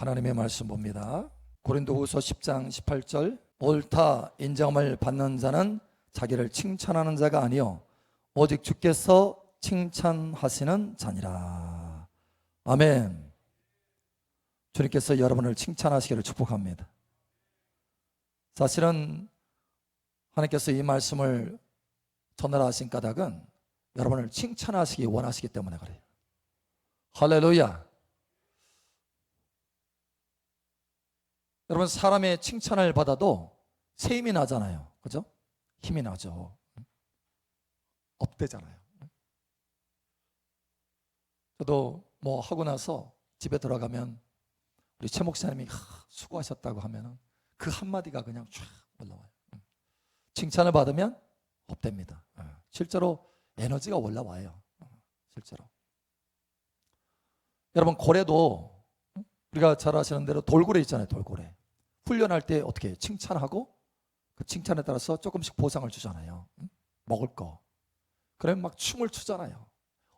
하나님의 말씀 봅니다. 고린도후서 10장 18절, 옳다 인정을 받는 자는 자기를 칭찬하는 자가 아니요 오직 주께서 칭찬하시는 자니라. 아멘. 주님께서 여러분을 칭찬하시기를 축복합니다. 사실은 하나님께서 이 말씀을 전달하신 까닭은 여러분을 칭찬하시기 원하시기 때문에 그래요. 할렐루야. 여러분, 사람의 칭찬을 받아도 새 힘이 나잖아요. 그죠? 힘이 나죠. 업되잖아요. 저도 뭐 하고 나서 집에 들어가면 우리 최 목사님이 수고하셨다고 하면 그 한마디가 그냥 쫙 올라와요. 칭찬을 받으면 업됩니다. 실제로 에너지가 올라와요. 실제로. 여러분, 고래도 우리가 잘 아시는 대로 돌고래 있잖아요. 돌고래. 훈련할 때 어떻게 칭찬하고 그 칭찬에 따라서 조금씩 보상을 주잖아요. 먹을 거. 그러면 막 춤을 추잖아요.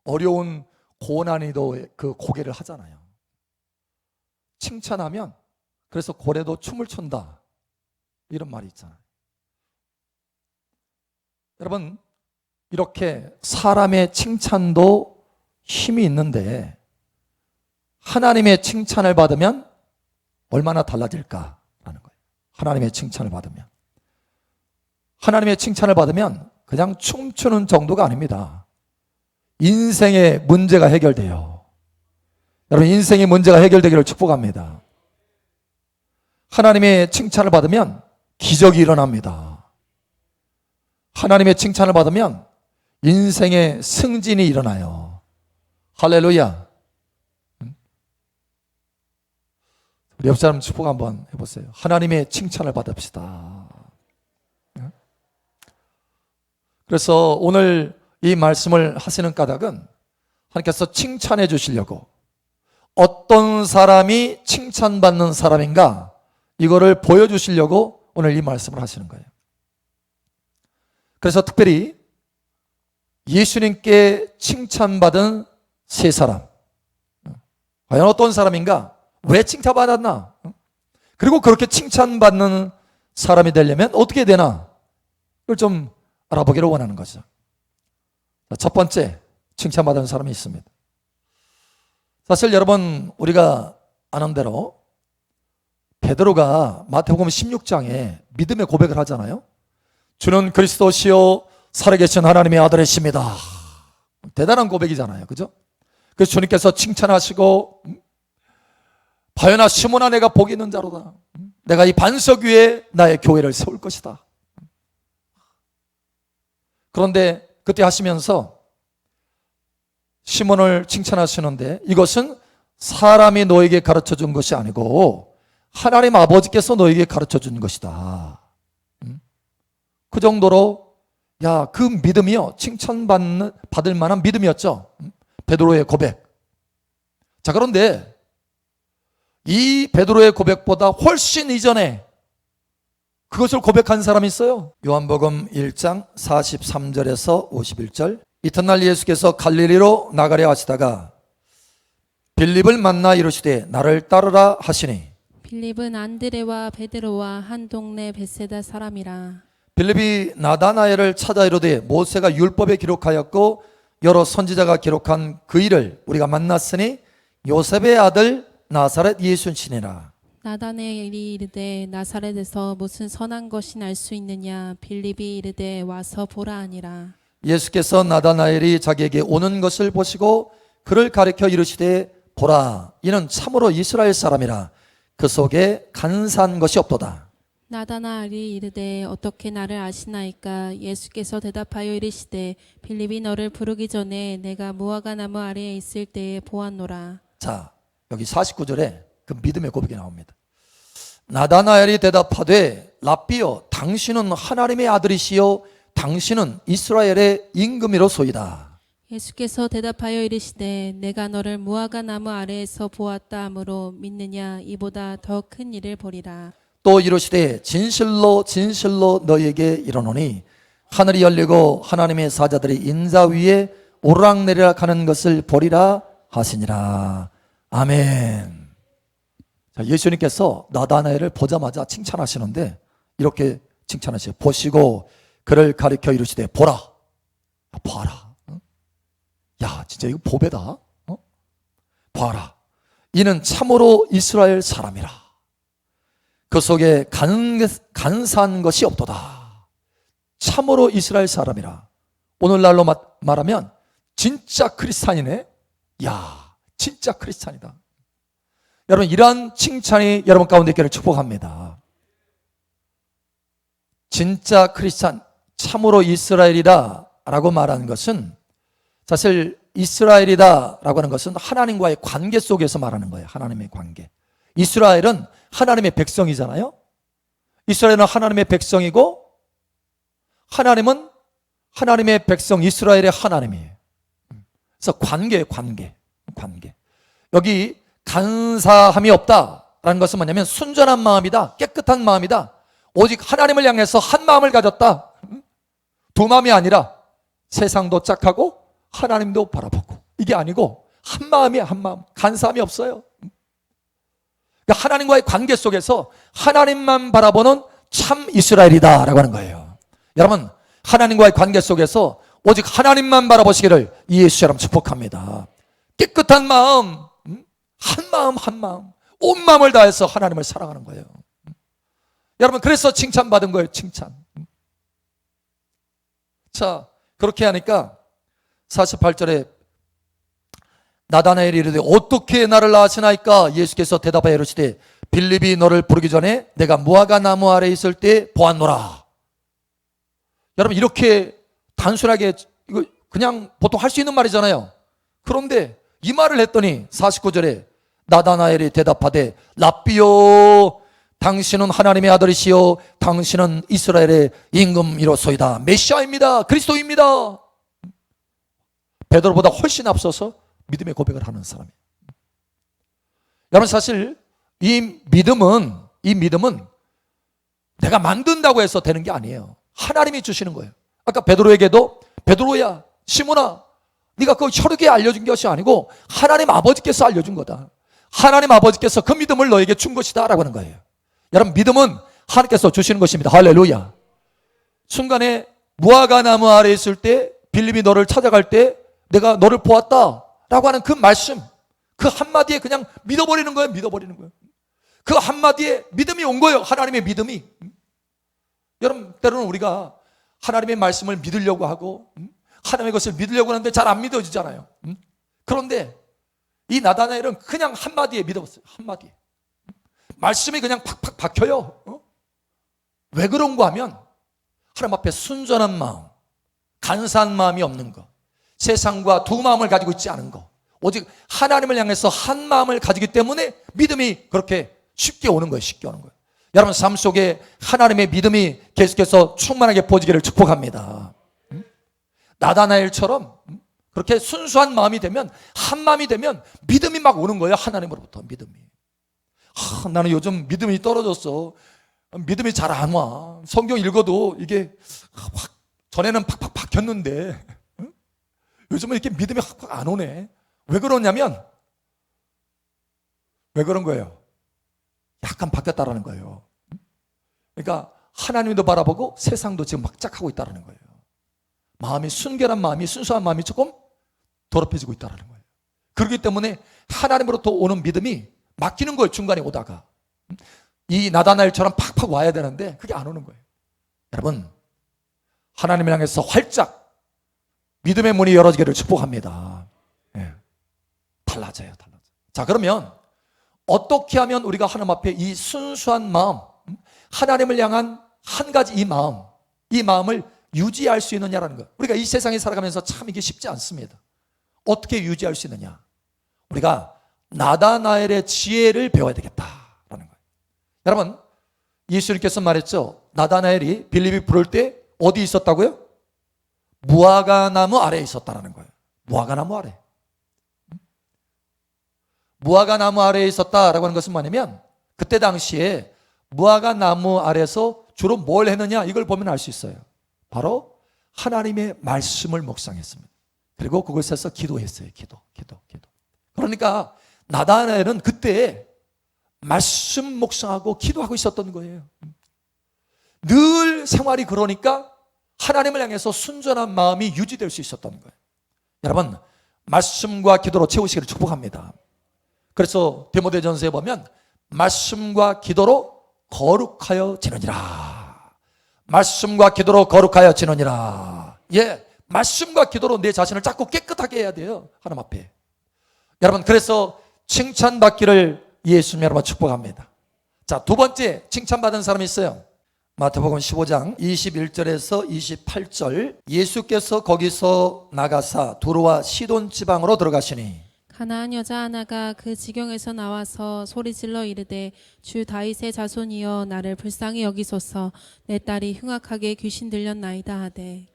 어려운 고난이도 그 고개를 하잖아요. 칭찬하면 그래서 고래도 춤을 춘다, 이런 말이 있잖아요. 여러분, 이렇게 사람의 칭찬도 힘이 있는데 하나님의 칭찬을 받으면 얼마나 달라질까라는 거예요. 하나님의 칭찬을 받으면. 하나님의 칭찬을 받으면 그냥 춤추는 정도가 아닙니다. 인생의 문제가 해결돼요. 여러분, 인생의 문제가 해결되기를 축복합니다. 하나님의 칭찬을 받으면 기적이 일어납니다. 하나님의 칭찬을 받으면 인생의 승진이 일어나요. 할렐루야. 우리 옆 사람 축복 한번 해보세요. 하나님의 칭찬을 받읍시다. 그래서 오늘 이 말씀을 하시는 까닭은 하나님께서 칭찬해 주시려고, 어떤 사람이 칭찬받는 사람인가 이거를 보여주시려고 오늘 이 말씀을 하시는 거예요. 그래서 특별히 예수님께 칭찬받은 세 사람, 과연 어떤 사람인가, 왜 칭찬받았나, 그리고 그렇게 칭찬받는 사람이 되려면 어떻게 되나, 이걸 좀 알아보기를 원하는 거죠. 첫 번째, 칭찬받은 사람이 있습니다. 사실 여러분, 우리가 아는 대로 베드로가 마태복음 16장에 믿음의 고백을 하잖아요. 주는 그리스도시요 살아계신 하나님의 아들이십니다. 대단한 고백이잖아요. 그죠? 그래서 주님께서 칭찬하시고, 바요나 시몬아, 내가 복이 있는 자로다. 내가 이 반석 위에 나의 교회를 세울 것이다. 그런데 그때 하시면서 시몬을 칭찬하시는데, 이것은 사람이 너에게 가르쳐 준 것이 아니고 하나님 아버지께서 너에게 가르쳐 준 것이다. 그 정도로, 그 믿음이요, 칭찬받을 만한 믿음이었죠. 베드로의 고백. 자, 그런데 이 베드로의 고백보다 훨씬 이전에 그것을 고백한 사람이 있어요. 요한복음 1장 43절에서 51절. 이튿날 예수께서 갈릴리로 나가려 하시다가 빌립을 만나 이르시되 나를 따르라 하시니, 빌립은 안드레와 베드로와 한 동네 벳세다 사람이라. 빌립이 나다나엘을 찾아 이르되 모세가 율법에 기록하였고 여러 선지자가 기록한 그 일을 우리가 만났으니 요셉의 아들 나사렛 예수시니라. 나다나엘이 이르되 나사렛에서 무슨 선한 것이 날 수 있느냐. 빌립이 이르되 와서 보라 하니라. 예수께서 나다나엘이 자기에게 오는 것을 보시고 그를 가리켜 이르시되 보라, 이는 참으로 이스라엘 사람이라. 그 속에 간사한 것이 없도다. 나다나엘이 이르되 어떻게 나를 아시나이까. 예수께서 대답하여 이르시되 빌립이 너를 부르기 전에 내가 무화과 나무 아래에 있을 때에 보았노라. 자, 여기 49절에 그 믿음의 고백이 나옵니다. 나다나엘이 대답하되 랍비여, 당신은 하나님의 아들이시요 당신은 이스라엘의 임금이로소이다. 예수께서 대답하여 이르시되 내가 너를 무화과 나무 아래에서 보았다 하므로 믿느냐. 이보다 더 큰 일을 보리라. 또 이르시되 진실로 진실로 너희에게 이르노니 하늘이 열리고 하나님의 사자들이 인자 위에 오르락내리락 하는 것을 보리라 하시니라. 아멘. 자, 예수님께서 나다나엘을 보자마자 칭찬하시는데 이렇게 칭찬하세요. 보시고 그를 가리켜 이르시되 보라. 봐라. 야, 진짜 이거 보배다. 봐라. 이는 참으로 이스라엘 사람이라. 그 속에 간사한 것이 없도다. 참으로 이스라엘 사람이라. 오늘날로 말하면 진짜 크리스찬이네. 야, 진짜 크리스찬이다. 여러분, 이러한 칭찬이 여러분 가운데 있기를 축복합니다. 진짜 크리스찬, 참으로 이스라엘이다 라고 말하는 것은, 사실 이스라엘이다 라고 하는 것은 하나님과의 관계 속에서 말하는 거예요. 하나님의 관계. 이스라엘은 하나님의 백성이잖아요. 이스라엘은 하나님의 백성이고 하나님은 하나님의 백성 이스라엘의 하나님이에요. 그래서 관계예요. 관계. 여기 간사함이 없다라는 것은 뭐냐면 순전한 마음이다, 깨끗한 마음이다, 오직 하나님을 향해서 한 마음을 가졌다. 두 마음이 아니라 세상도 짝하고 하나님도 바라보고, 이게 아니고 한 마음이야. 한 마음. 간사함이 없어요. 그러니까 하나님과의 관계 속에서 하나님만 바라보는 참 이스라엘이다 라고 하는 거예요. 여러분, 하나님과의 관계 속에서 오직 하나님만 바라보시기를 예수처럼 축복합니다. 깨끗한 마음, 한 마음, 온 마음을 다해서 하나님을 사랑하는 거예요. 여러분, 그래서 칭찬받은 거예요. 칭찬. 자, 그렇게 하니까 48절에 나다나엘이 이르되 어떻게 나를 낳으시나이까? 예수께서 대답하여 이르시되 빌립이 너를 부르기 전에 내가 무화과 나무 아래에 있을 때 보았노라. 여러분, 이렇게 단순하게 이거 그냥 보통 할 수 있는 말이잖아요. 그런데 이 말을 했더니 49절에 나다나엘이 대답하되 랍비요, 당신은 하나님의 아들이시요 당신은 이스라엘의 임금이로소이다. 메시아입니다. 그리스도입니다. 베드로보다 훨씬 앞서서 믿음의 고백을 하는 사람이에요. 여러분, 사실 이 믿음은 내가 만든다고 해서 되는 게 아니에요. 하나님이 주시는 거예요. 아까 베드로에게도 베드로야, 시몬아, 네가 그 혈육에 알려준 것이 아니고 하나님 아버지께서 알려준 거다. 하나님 아버지께서 그 믿음을 너에게 준 것이다 라고 하는 거예요. 여러분, 믿음은 하나님께서 주시는 것입니다. 할렐루야. 순간에 무화과 나무 아래에 있을 때 빌립이 너를 찾아갈 때 내가 너를 보았다 라고 하는 그 말씀, 그 한마디에 그냥 믿어버리는 거예요. 믿어버리는 거예요. 그 한마디에 믿음이 온 거예요. 하나님의 믿음이. 여러분, 때로는 우리가 하나님의 말씀을 믿으려고 하고 하나님의 것을 믿으려고 하는데 잘 안 믿어지잖아요. 그런데 이 나다나엘은 그냥 한마디에 믿어봤어요. 한마디에. 말씀이 그냥 팍팍 박혀요. 왜 그런가 하면 하나님 앞에 순전한 마음, 간사한 마음이 없는 것, 세상과 두 마음을 가지고 있지 않은 것, 오직 하나님을 향해서 한 마음을 가지기 때문에 믿음이 그렇게 쉽게 오는 거예요. 쉽게 오는 거예요. 여러분, 삶 속에 하나님의 믿음이 계속해서 충만하게 보여지기를 축복합니다. 나다나엘처럼 그렇게 순수한 마음이 되면, 한 마음이 되면 믿음이 막 오는 거예요. 하나님으로부터 믿음이. 나는 요즘 믿음이 떨어졌어. 믿음이 잘 안 와. 성경 읽어도 이게 확, 전에는 팍팍 박혔는데 요즘은 이렇게 믿음이 확 안 오네. 왜 그러냐면, 왜 그런 거예요? 약간 바뀌었다라는 거예요. 그러니까 하나님도 바라보고 세상도 지금 막 짝하고 있다라는 거예요. 마음이 순결한 마음이, 순수한 마음이 조금 더럽혀지고 있다라는 거예요. 그렇기 때문에 하나님으로부터 오는 믿음이 맡기는 거예요. 중간에 오다가 이 나다나엘처럼 팍팍 와야 되는데 그게 안 오는 거예요. 여러분, 하나님을 향해서 활짝 믿음의 문이 열어지기를 축복합니다. 네. 달라져요. 자, 그러면 어떻게 하면 우리가 하나님 앞에 이 순수한 마음, 하나님을 향한 한 가지 이 마음을 유지할 수 있느냐라는 것. 우리가 이 세상에 살아가면서 참 이게 쉽지 않습니다. 어떻게 유지할 수 있느냐? 우리가 나다나엘의 지혜를 배워야 되겠다라는 거예요. 여러분, 예수님께서 말했죠. 나다나엘이 빌립이 부를 때 어디 있었다고요? 무화과 나무 아래에 있었다라는 거예요. 무화과 나무 아래. 무화과 나무 아래에 있었다라고 하는 것은 뭐냐면, 그때 당시에 무화과 나무 아래에서 주로 뭘 했느냐, 이걸 보면 알 수 있어요. 바로 하나님의 말씀을 묵상했습니다. 그리고 그곳에서 기도했어요. 기도. 그러니까 나다나엘은 그때 말씀 묵상하고 기도하고 있었던 거예요. 늘 생활이 그러니까 하나님을 향해서 순전한 마음이 유지될 수 있었던 거예요. 여러분, 말씀과 기도로 채우시기를 축복합니다. 그래서 디모데전서에 보면 말씀과 기도로 거룩하여 지느니라. 말씀과 기도로 거룩하여 지느니라. 예, 말씀과 기도로 내 자신을 자꾸 깨끗하게 해야 돼요, 하나님 앞에. 여러분, 그래서 칭찬받기를 예수님 여러분 축복합니다. 자, 두 번째 칭찬받은 사람이 있어요. 마태복음 15장 21절에서 28절. 예수께서 거기서 나가사 두로와 시돈 지방으로 들어가시니 가나안 여자 하나가 그 지경에서 나와서 소리질러 이르되 주 다윗의 자손이여 나를 불쌍히 여기소서 내 딸이 흉악하게 귀신 들렸나이다 하되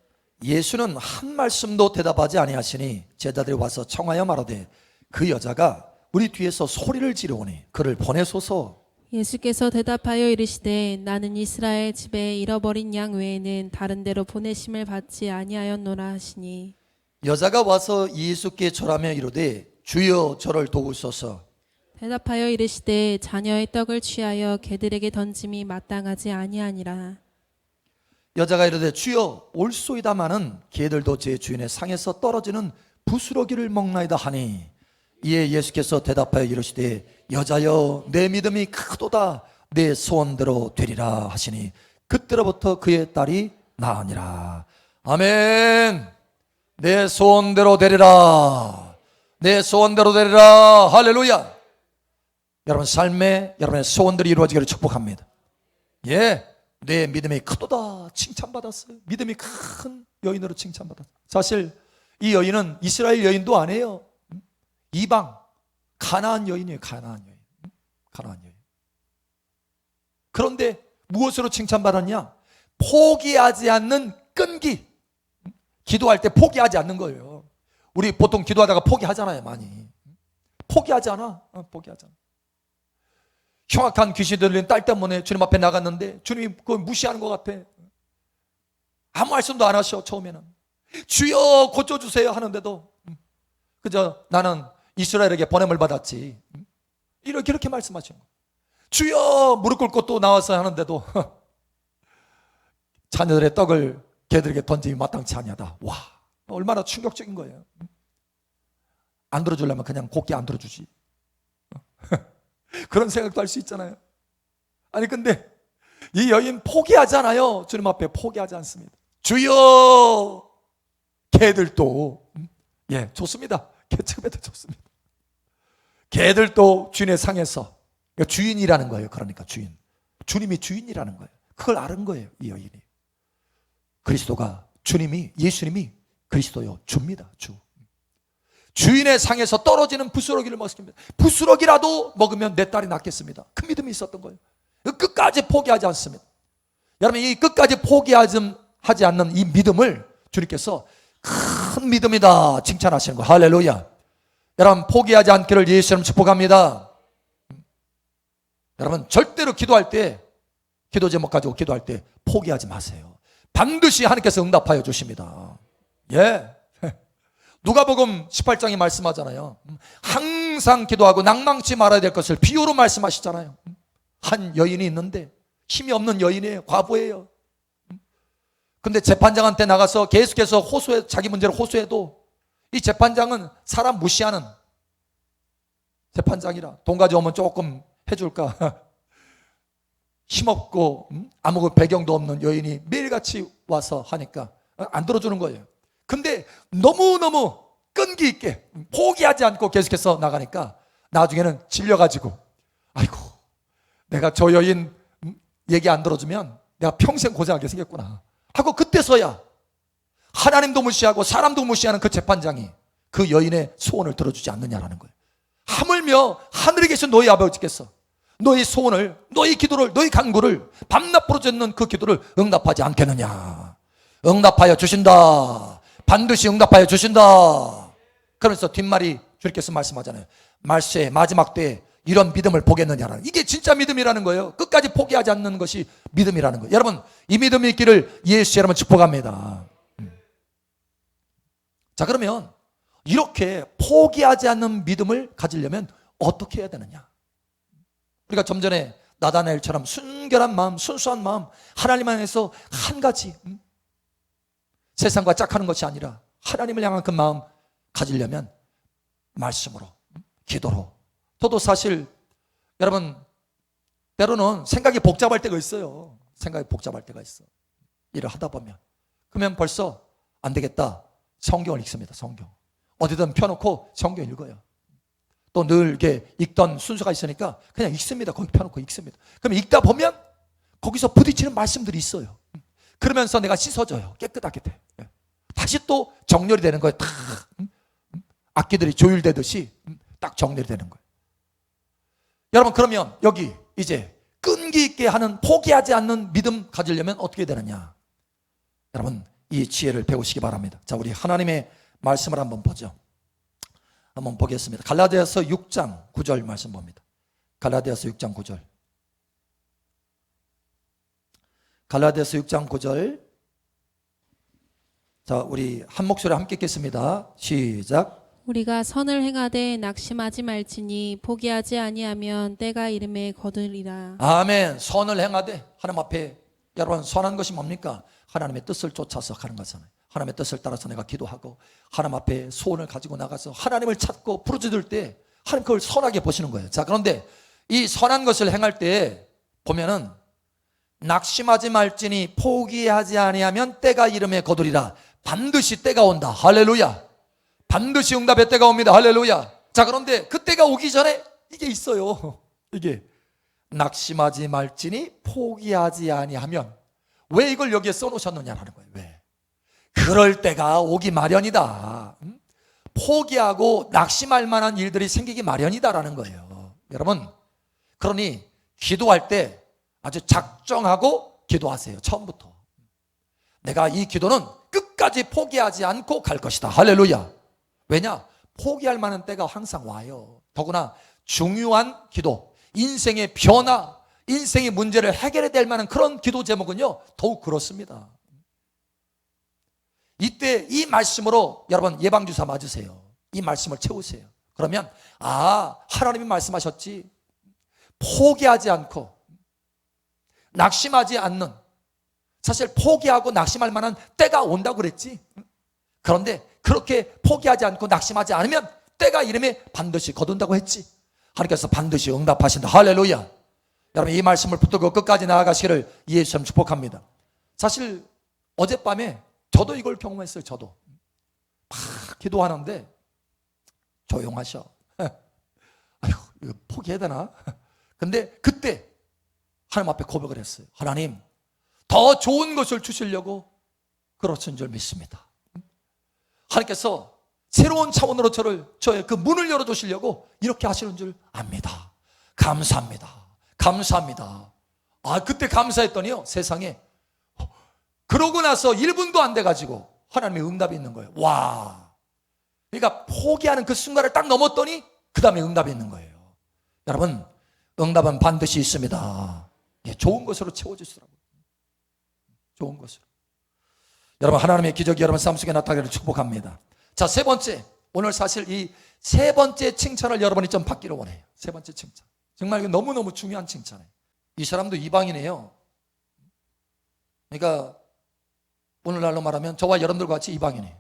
예수는 한 말씀도 대답하지 아니하시니 제자들이 와서 청하여 말하되 그 여자가 우리 뒤에서 소리를 지르오니 그를 보내소서. 예수께서 대답하여 이르시되 나는 이스라엘 집에 잃어버린 양 외에는 다른 데로 보내심을 받지 아니하였노라 하시니 여자가 와서 예수께 절하며 이르되 주여 저를 도우소서. 대답하여 이르시되 자녀의 떡을 취하여 개들에게 던짐이 마땅하지 아니하니라. 여자가 이르되 주여 올소이다마는 개들도 제 주인의 상에서 떨어지는 부스러기를 먹나이다 하니 이에 예수께서 대답하여 이르시되 여자여 내 믿음이 크도다 내 소원대로 되리라 하시니 그때로부터 그의 딸이 나으니라. 아멘. 내 소원대로 되리라. 내 소원대로 되리라. 할렐루야. 여러분 삶에 여러분의 소원들이 이루어지기를 축복합니다. 예, 내 믿음이 크도다 칭찬받았어요. 믿음이 큰 여인으로 칭찬받았어요. 사실 이 여인은 이스라엘 여인도 아니에요. 이방 가나안 여인이에요. 가나안 여인. 가나안 여인. 그런데 무엇으로 칭찬받았냐? 포기하지 않는 끈기. 기도할 때 포기하지 않는 거예요. 우리 보통 기도하다가 포기하잖아요, 많이. 포기하지 않아. 포기하지 않아. 흉악한 귀신 들린 딸 때문에 주님 앞에 나갔는데 주님이 그걸 무시하는 것 같아. 아무 말씀도 안 하셔. 처음에는 주여 고쳐주세요 하는데도 그저 나는 이스라엘에게 보냄을 받았지 이렇게 말씀하시는 거예요. 주여 무릎 꿇고 또 나와서 하는데도 자녀들의 떡을 개들에게 던짐이 마땅치 아니하다. 와, 얼마나 충격적인 거예요. 안 들어주려면 그냥 곱게 안 들어주지. 그런 생각도 할 수 있잖아요. 아니 근데 이 여인 포기하잖아요. 주님 앞에 포기하지 않습니다. 주여 개들도 예 좋습니다. 개처음에도 좋습니다. 개들도 주인의 상에서 그러니까 주인이라는 거예요. 그러니까 주인. 주님이 주인이라는 거예요. 그걸 아는 거예요. 이 여인이. 그리스도가 주님이 예수님이 그리스도요 주입니다. 주. 주인의 상에서 떨어지는 부스러기를 먹습니다. 부스러기라도 먹으면 내 딸이 낫겠습니다. 그 믿음이 있었던 거예요. 끝까지 포기하지 않습니다. 여러분 이 끝까지 포기하지 않는 이 믿음을 주님께서 큰 믿음이다 칭찬하시는 거예요. 할렐루야. 여러분 포기하지 않기를 예수님 축복합니다. 여러분 절대로 기도할 때 기도 제목 가지고 기도할 때 포기하지 마세요. 반드시 하나님께서 응답하여 주십니다. 예. 누가복음 18장이 말씀하잖아요. 항상 기도하고 낭망치 말아야 될 것을 비유로 말씀하시잖아요. 한 여인이 있는데 힘이 없는 여인이에요. 과부예요. 근데 재판장한테 나가서 계속해서 자기 문제를 호소해도 이 재판장은 사람 무시하는 재판장이라 돈 가져오면 조금 해줄까 힘없고 아무 배경도 없는 여인이 매일같이 와서 하니까 안 들어주는 거예요. 근데 너무너무 끈기 있게 포기하지 않고 계속해서 나가니까 나중에는 질려가지고 아이고 내가 저 여인 얘기 안 들어주면 내가 평생 고생하게 생겼구나 하고 그때서야 하나님도 무시하고 사람도 무시하는 그 재판장이 그 여인의 소원을 들어주지 않느냐라는 거예요. 하물며 하늘에 계신 너희 아버지께서 너희 소원을 너희 기도를 너희 간구를 밤낮 부르짖는 그 기도를 응답하지 않겠느냐. 응답하여 주신다. 반드시 응답하여 주신다. 그러면서 뒷말이 주님께서 말씀하잖아요. 말세의 마지막 때에 이런 믿음을 보겠느냐라는 이게 진짜 믿음이라는 거예요. 끝까지 포기하지 않는 것이 믿음이라는 거예요. 여러분 이 믿음이 있기를 예수 여러분 축복합니다. 자 그러면 이렇게 포기하지 않는 믿음을 가지려면 어떻게 해야 되느냐? 우리가 좀 전에 나다나엘처럼 순결한 마음, 순수한 마음, 하나님 안에서 한 가지, 세상과 짝하는 것이 아니라 하나님을 향한 그 마음 가지려면 말씀으로, 기도로. 저도 사실 여러분 때로는 생각이 복잡할 때가 있어요. 생각이 복잡할 때가 있어. 일을 하다 보면. 그러면 벌써 안 되겠다. 성경을 읽습니다. 성경. 어디든 펴놓고 성경 읽어요. 또 늘 이렇게 읽던 순서가 있으니까 그냥 읽습니다. 거기 펴놓고 읽습니다. 그럼 읽다 보면 거기서 부딪히는 말씀들이 있어요. 그러면서 내가 씻어져요. 깨끗하게 돼. 다시 또 정렬이 되는 거예요. 탁 악기들이 조율되듯이 딱 정렬이 되는 거예요. 여러분 그러면 여기 이제 끈기 있게 하는, 포기하지 않는 믿음 가지려면 어떻게 되느냐? 여러분 이 지혜를 배우시기 바랍니다. 자, 우리 하나님의 말씀을 한번 보죠. 한번 보겠습니다. 갈라디아서 6장 9절 말씀 봅니다. 갈라디아서 6장 9절. 갈라디아서 6장 9절. 자, 우리 한 목소리 함께 읽겠습니다. 시작. 우리가 선을 행하되 낙심하지 말지니 포기하지 아니하면 때가 이름에 거두리라. 아멘. 선을 행하되, 하나님 앞에 여러분 선한 것이 뭡니까? 하나님의 뜻을 쫓아서 가는 거잖아요. 하나님의 뜻을 따라서 내가 기도하고 하나님 앞에 소원을 가지고 나가서 하나님을 찾고 부르짖을 때 하나님 그걸 선하게 보시는 거예요. 자, 그런데 이 선한 것을 행할 때 보면은 낙심하지 말지니 포기하지 아니하면 때가 이름에 거두리라. 반드시 때가 온다. 할렐루야. 반드시 응답의 때가 옵니다. 할렐루야. 자, 그런데 그 때가 오기 전에 이게 있어요. 이게 낙심하지 말지니 포기하지 아니하면. 왜 이걸 여기에 써놓으셨느냐라는 거예요. 왜? 그럴 때가 오기 마련이다. 포기하고 낙심할 만한 일들이 생기기 마련이다라는 거예요. 여러분, 그러니 기도할 때 아주 작정하고 기도하세요. 처음부터. 내가 이 기도는 끝까지 포기하지 않고 갈 것이다. 할렐루야. 왜냐? 포기할 만한 때가 항상 와요. 더구나 중요한 기도, 인생의 변화, 인생의 문제를 해결해야 될 만한 그런 기도 제목은요, 더욱 그렇습니다. 이때 이 말씀으로 여러분 예방주사 맞으세요. 이 말씀을 채우세요. 그러면 하나님이 말씀하셨지. 포기하지 않고 낙심하지 않는, 사실 포기하고 낙심할 만한 때가 온다고 그랬지. 그런데 그렇게 포기하지 않고 낙심하지 않으면 때가 이름에 반드시 거둔다고 했지. 하나님께서 반드시 응답하신다. 할렐루야. 여러분 이 말씀을 붙들고 끝까지 나아가시기를 예수님 축복합니다. 사실 어젯밤에 저도 이걸 경험했어요. 저도 막 기도하는데 조용하셔. 아이고 이거 포기해야 되나? 근데 그때 하나님 앞에 고백을 했어요. 하나님 더 좋은 것을 주시려고 그러신 줄 믿습니다. 하나님께서 새로운 차원으로 저의 그 문을 열어주시려고 이렇게 하시는 줄 압니다. 감사합니다. 감사합니다. 그때 감사했더니요, 세상에 그러고 나서 1분도 안 돼가지고 하나님의 응답이 있는 거예요. 와, 그러니까 포기하는 그 순간을 딱 넘었더니 그 다음에 응답이 있는 거예요. 여러분 응답은 반드시 있습니다. 좋은 것으로 채워주시라고요. 좋은 것으로. 여러분 하나님의 기적이 여러분 삶 속에 나타나기를 축복합니다. 자, 세 번째, 오늘 사실 이 세 번째 칭찬을 여러분이 좀 받기를 원해요. 세 번째 칭찬, 정말 이거 너무너무 중요한 칭찬이에요. 이 사람도 이방인이에요. 그러니까 오늘날로 말하면 저와 여러분들과 같이 이방인이에요.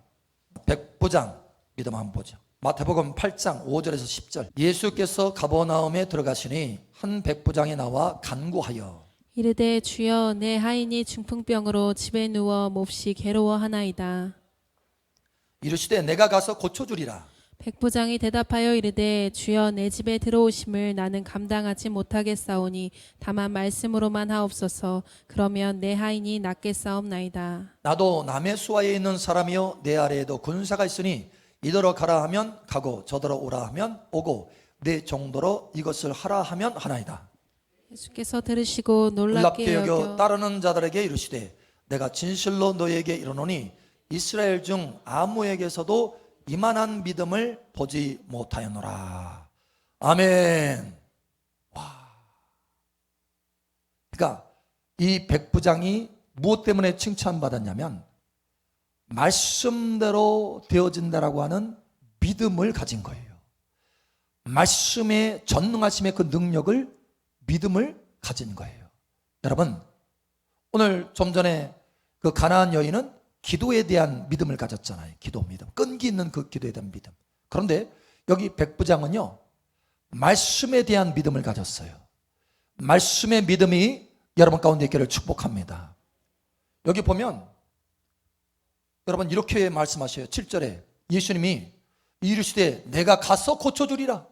백부장 믿음 한번 보죠. 마태복음 8장 5절에서 10절. 예수께서 가버나움에 들어가시니 한 백부장이 나와 간구하여 이르되 주여 내 하인이 중풍병으로 집에 누워 몹시 괴로워하나이다. 이르시되 내가 가서 고쳐주리라. 백부장이 대답하여 이르되 주여 내 집에 들어오심을 나는 감당하지 못하겠사오니 다만 말씀으로만 하옵소서. 그러면 내 하인이 낫겠사옵나이다. 나도 남의 수하에 있는 사람이요 내 아래에도 군사가 있으니 이더러 가라 하면 가고 저더러 오라 하면 오고 내 정도로 이것을 하라 하면 하나이다. 예수께서 들으시고 놀랍게 놀랍게 여겨 여겨 따르는 자들에게 이르시되 내가 진실로 너에게 이르노니 이스라엘 중 아무에게서도 이만한 믿음을 보지 못하였노라. 아멘. 와. 그러니까 이 백부장이 무엇 때문에 칭찬받았냐면 말씀대로 되어진다라고 하는 믿음을 가진 거예요. 말씀의 전능하심의 그 능력을 믿음을 가진 거예요. 여러분, 오늘 좀 전에 그 가나안 여인은 기도에 대한 믿음을 가졌잖아요. 기도 믿음, 끈기 있는 그 기도에 대한 믿음. 그런데 여기 백부장은요, 말씀에 대한 믿음을 가졌어요. 말씀의 믿음이 여러분 가운데 있기를 축복합니다. 여기 보면 여러분 이렇게 말씀하셔요. 7절에 예수님이 이르시되 내가 가서 고쳐주리라.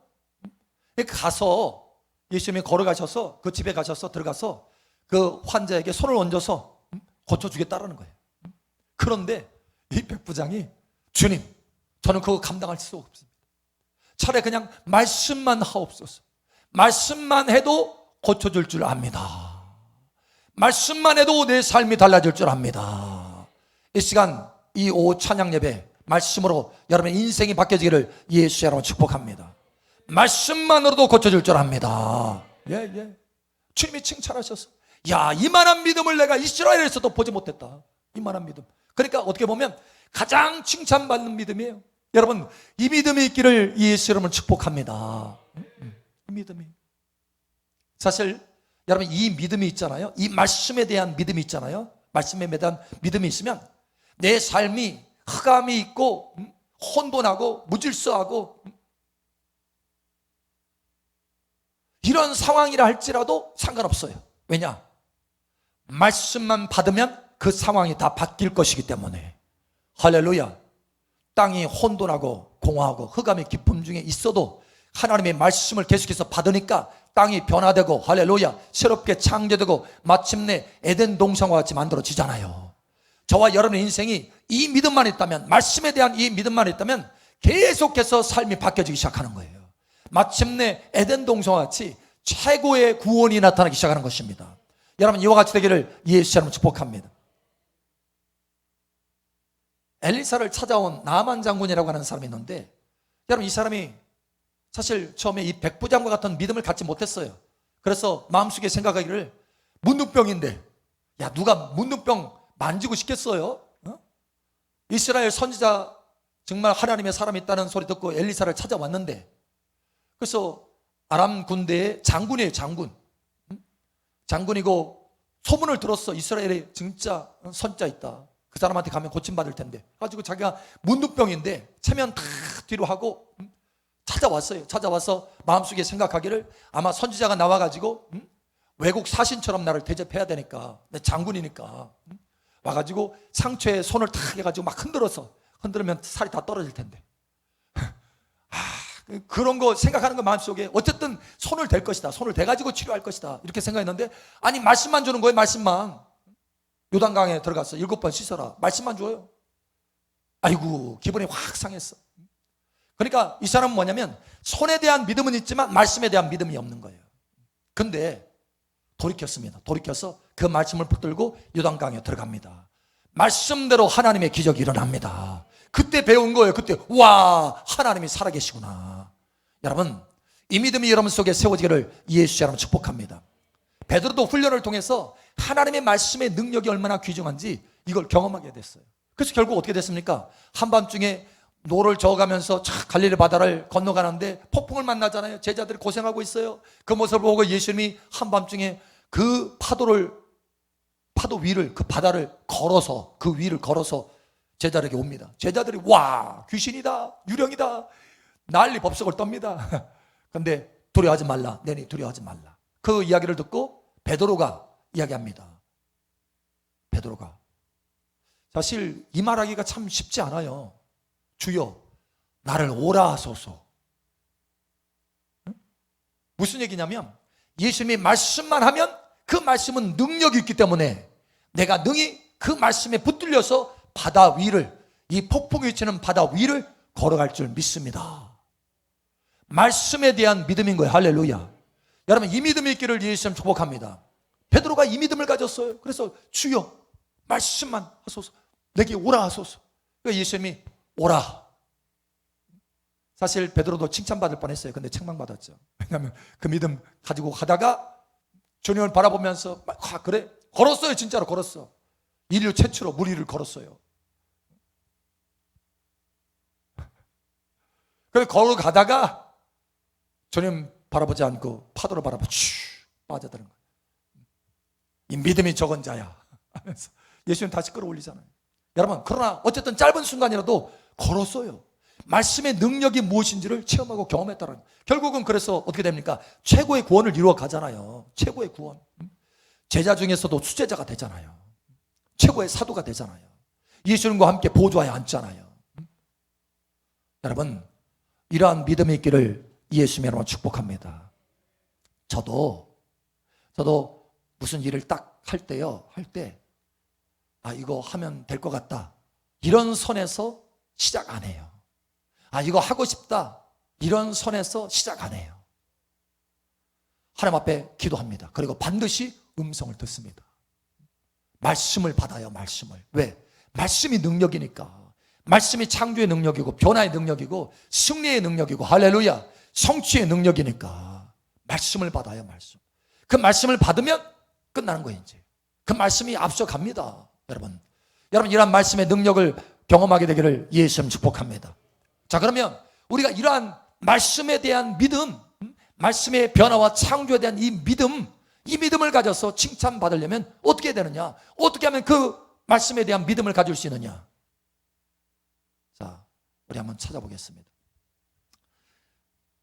가서 예수님이 걸어가셔서 그 집에 가셔서 들어가서 그 환자에게 손을 얹어서 고쳐주겠다라는 거예요. 그런데 이 백부장이 주님, 저는 그거 감당할 수 없습니다. 차라리 그냥 말씀만 하옵소서. 말씀만 해도 고쳐줄 줄 압니다. 말씀만 해도 내 삶이 달라질 줄 압니다. 이 시간 이 오후 찬양 예배 말씀으로 여러분의 인생이 바뀌어지기를 예수 여러분 축복합니다. 말씀만으로도 고쳐줄 줄 압니다. 예. 주님이 칭찬하셨어. 야, 이만한 믿음을 내가 이스라엘에서도 보지 못했다. 이만한 믿음. 그러니까 어떻게 보면 가장 칭찬받는 믿음이에요. 여러분, 이 믿음이 있기를 예수 여러분 축복합니다. 이 믿음이. 사실 여러분 이 믿음이 있잖아요. 이 말씀에 대한 믿음이 있잖아요. 말씀에 대한 믿음이 있으면 내 삶이 흑암이 있고 혼돈하고 무질서하고 이런 상황이라 할지라도 상관없어요. 왜냐? 말씀만 받으면 그 상황이 다 바뀔 것이기 때문에. 할렐루야. 땅이 혼돈하고 공허하고 흑암의 깊음 중에 있어도 하나님의 말씀을 계속해서 받으니까 땅이 변화되고 할렐루야 새롭게 창조되고 마침내 에덴 동산과 같이 만들어지잖아요. 저와 여러분의 인생이 이 믿음만 있다면, 말씀에 대한 이 믿음만 있다면 계속해서 삶이 바뀌어지기 시작하는 거예요. 마침내 에덴 동산과 같이 최고의 구원이 나타나기 시작하는 것입니다. 여러분 이와 같이 되기를 예수 이름으로 축복합니다. 엘리사를 찾아온 나아만 장군이라고 하는 사람이 있는데, 여러분 이 사람이 사실 처음에 이 백부장과 같은 믿음을 갖지 못했어요. 그래서 마음속에 생각하기를 문둥병인데, 야 누가 문둥병 만지고 싶겠어요? 이스라엘 선지자 정말 하나님의 사람이 있다는 소리 듣고 엘리사를 찾아왔는데, 그래서 아람 군대의 장군이에요. 장군이고 소문을 들었어. 이스라엘에 진짜 선지자 있다. 그 사람한테 가면 고침받을 텐데. 가지고 자기가 문둥병인데 체면 다 뒤로 하고 찾아왔어요. 찾아와서 마음속에 생각하기를 아마 선지자가 나와가지고 외국 사신처럼 나를 대접해야 되니까, 내 장군이니까 와가지고 상처에 손을 탁 해가지고 막 흔들면 살이 다 떨어질 텐데. 그런 거 생각하는 거 마음속에 어쨌든 손을 댈 것이다. 손을 대가지고 치료할 것이다. 이렇게 생각했는데, 아니 말씀만 주는 거예요. 말씀만. 요단강에 들어가서 7번 씻어라. 말씀만 줘요. 아이고 기분이 확 상했어. 그러니까 이 사람은 뭐냐면 손에 대한 믿음은 있지만 말씀에 대한 믿음이 없는 거예요. 근데 돌이켰습니다. 돌이켜서 그 말씀을 붙들고 요단강에 들어갑니다. 말씀대로 하나님의 기적이 일어납니다. 그때 배운 거예요. 그때 와, 하나님이 살아계시구나. 여러분 이 믿음이 여러분 속에 세워지기를 예수 여러분 축복합니다. 베드로도 훈련을 통해서 하나님의 말씀의 능력이 얼마나 귀중한지 이걸 경험하게 됐어요. 그래서 결국 어떻게 됐습니까? 한밤중에 노를 저어가면서 갈릴리 바다를 건너가는데 폭풍을 만나잖아요. 제자들이 고생하고 있어요. 그 모습을 보고 예수님이 한밤중에 그 파도 위를, 그 바다를 걸어서, 그 위를 걸어서 제자들에게 옵니다. 제자들이 와, 귀신이다, 유령이다, 난리 법석을 떱니다. 그런데 두려워하지 말라, 내니 두려워하지 말라. 그 이야기를 듣고 베드로가 이야기합니다. 베드로가 사실 이 말하기가 참 쉽지 않아요. 주여 나를 오라 하소서. 무슨 얘기냐면 예수님이 말씀만 하면 그 말씀은 능력이 있기 때문에 내가 능히 그 말씀에 붙들려서 바다 위를, 이 폭풍이 치는 바다 위를 걸어갈 줄 믿습니다. 말씀에 대한 믿음인 거예요. 할렐루야. 여러분 이 믿음이 있기를 예수님 축복합니다. 베드로가 이 믿음을 가졌어요. 그래서 주여 말씀만 하소서, 내게 오라 하소서. 그러니까 예수님이 오라. 사실 베드로도 칭찬받을 뻔했어요. 근데 책망받았죠. 왜냐하면 그 믿음 가지고 가다가 주님을 바라보면서 그래 걸었어요. 진짜로 걸었어. 인류 최초로 물 위를 걸었어요. 그래서 걸어가다가 주님 바라보지 않고 파도를 바라보고 빠져드는 거예요. 이 믿음이 적은 자야 하면서 예수님 다시 끌어올리잖아요. 여러분, 그러나 어쨌든 짧은 순간이라도 걸었어요. 말씀의 능력이 무엇인지를 체험하고 경험했다는 거예요. 결국은 그래서 어떻게 됩니까? 최고의 구원을 이루어 가잖아요. 최고의 구원. 제자 중에서도 수제자가 되잖아요. 최고의 사도가 되잖아요. 예수님과 함께 보좌에 앉잖아요. 여러분, 이러한 믿음이 있기를 예수님 여러분 축복합니다. 저도 무슨 일을 딱 할 때요, 이거 하면 될 것 같다, 이런 선에서 시작 안 해요. 이거 하고 싶다, 이런 선에서 시작 안 해요. 하나님 앞에 기도합니다. 그리고 반드시 음성을 듣습니다. 말씀을 받아요. 말씀을. 왜? 말씀이 능력이니까. 말씀이 창조의 능력이고 변화의 능력이고 승리의 능력이고 할렐루야, 성취의 능력이니까 말씀을 받아요. 말씀. 그 말씀을 받으면 끝나는 거예요. 이제 그 말씀이 앞서갑니다. 여러분 이러한 말씀의 능력을 경험하게 되기를 예수님 축복합니다. 자, 그러면 우리가 이러한 말씀에 대한 믿음, 말씀의 변화와 창조에 대한 이 믿음을 가져서 칭찬받으려면 어떻게 되느냐? 어떻게 하면 그 말씀에 대한 믿음을 가질 수 있느냐? 자, 우리 한번 찾아보겠습니다.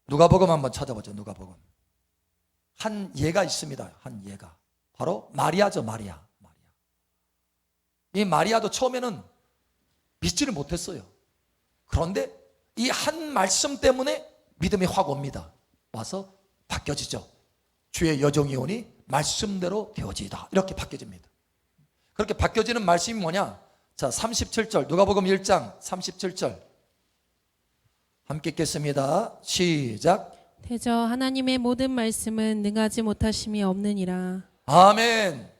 누가복음 한번 찾아보죠. 누가복음. 한 예가 있습니다. 한 예가. 바로 마리아죠. 마리아. 이 마리아도 처음에는 믿지를 못했어요. 그런데 이 한 말씀 때문에 믿음이 확 옵니다. 와서 바뀌어지죠. 주의 여종이 오니 말씀대로 되어지이다. 이렇게 바뀌어집니다. 그렇게 바뀌어지는 말씀이 뭐냐? 자, 37절, 누가복음 1장 37절 함께 읽겠습니다. 시작. 대저 하나님의 모든 말씀은 능하지 못하심이 없느니라. 아멘.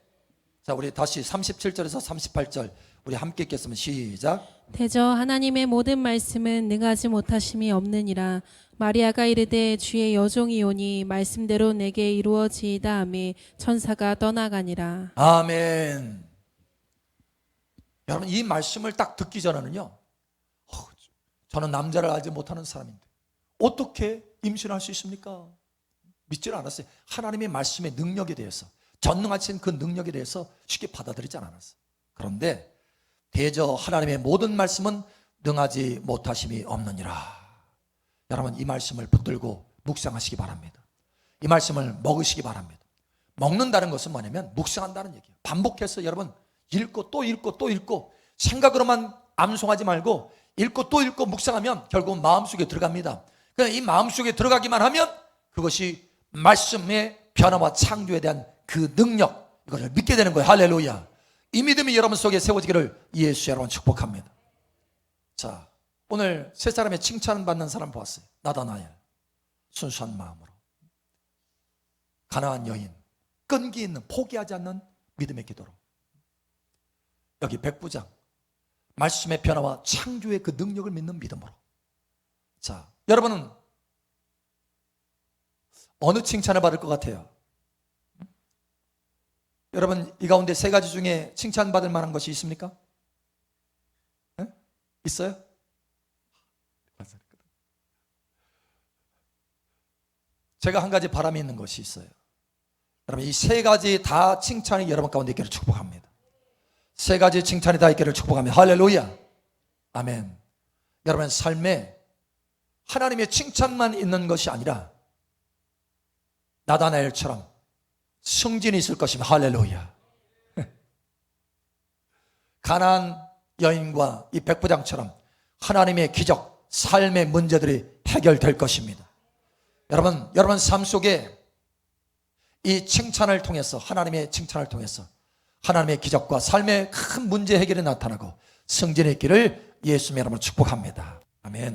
자, 우리 다시 37절에서 38절 우리 함께 읽겠습니다. 시작. 대저 하나님의 모든 말씀은 능하지 못하심이 없느니라. 마리아가 이르되 주의 여종이 오니 말씀대로 내게 이루어지이다 하매 천사가 떠나가니라. 아멘. 여러분, 이 말씀을 딱 듣기 전에는요, 저는 남자를 알지 못하는 사람인데 어떻게 임신할 수 있습니까? 믿지를 않았어요. 하나님의 말씀의 능력에 대해서, 전능하신 그 능력에 대해서 쉽게 받아들이지 않았어요. 그런데 대저 하나님의 모든 말씀은 능하지 못하심이 없느니라. 여러분, 이 말씀을 붙들고 묵상하시기 바랍니다. 이 말씀을 먹으시기 바랍니다. 먹는다는 것은 뭐냐면 묵상한다는 얘기예요. 반복해서 여러분 읽고 또 읽고 또 읽고 생각으로만 암송하지 말고 읽고 또 읽고 묵상하면 결국 마음속에 들어갑니다. 그러니까 이 마음속에 들어가기만 하면 그것이 말씀의 변화와 창조에 대한 그 능력, 이것을 믿게 되는 거예요. 할렐루야. 이 믿음이 여러분 속에 세워지기를 예수 여러분 축복합니다. 자, 오늘 세 사람의 칭찬받는 사람 보았어요. 나다나엘, 순수한 마음으로. 가나안 여인, 끈기 있는, 포기하지 않는 믿음의 기도로. 여기 백부장, 말씀의 변화와 창조의 그 능력을 믿는 믿음으로. 자, 여러분은 어느 칭찬을 받을 것 같아요? 여러분, 이 가운데 세 가지 중에 칭찬받을 만한 것이 있습니까? 네? 있어요? 제가 한 가지 바람이 있는 것이 있어요. 여러분, 이 세 가지 다 칭찬이 여러분 가운데 있기를 축복합니다. 세 가지 칭찬이 다 있기를 축복합니다. 할렐루야. 아멘. 여러분, 삶에 하나님의 칭찬만 있는 것이 아니라 나다나엘처럼 승진이 있을 것입니다. 할렐루야. 가나안 여인과 이 백부장처럼 하나님의 기적, 삶의 문제들이 해결될 것입니다. 여러분 삶 속에 이 칭찬을 통해서, 하나님의 칭찬을 통해서 하나님의 기적과 삶의 큰 문제 해결이 나타나고 승진의 길을 예수님 여러분 축복합니다. 아멘.